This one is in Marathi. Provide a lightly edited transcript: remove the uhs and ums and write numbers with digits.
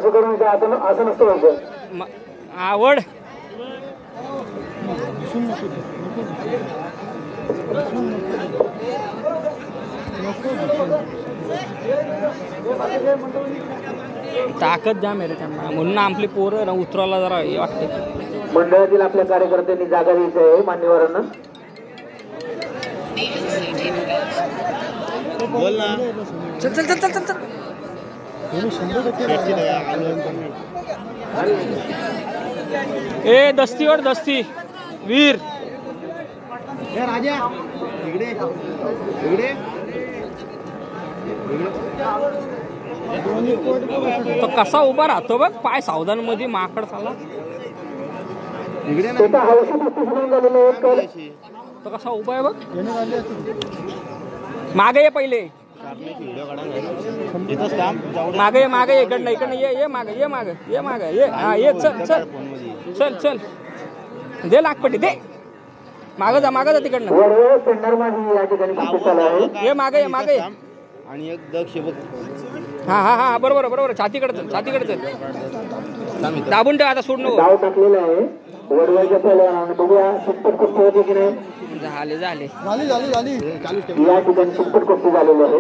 असं करून असं नसतं व्हायचं. आवड ताकद जाम आहे रे त्यांना, म्हणून आपली पोरं उतरायला जरा हे वाटते. मंडळातील आपल्या कार्यकर्त्यांनी जागा द्यायची आहे मान्यवरांना. बोल ना. चल चल चल चल चल. ए दस्तीवर दस्ती वीर राजा इकडे इकडे. तो कसा उभा राहतो बघ, पाय सावधान मध्ये माकड चालला. तो कसा उभा आहे बघ. मागे ये पहिले, मागे ये मागे ये, इकडनं इकडनं ये मागे ये मागे ये मागे ये. हा ये चल चल चल चल दे लागपट्टी दे. मागे जा तिकडनं. ये मागे ये मागे. आणि एक दक्ष बघ. हा हा हा बरोबर बरोबर. छातीकडे चल छातीकडे चल. दाबून ठेव आता, सोड नको. डाव टाकलेला आहे वडवळच्या पहिलवानाने. बघूया शिटपट कुस्ती होते की नाही. झाले झाले झाली झाली झाली. या ठिकाणी शिटपट कुस्ती झालेली आहे.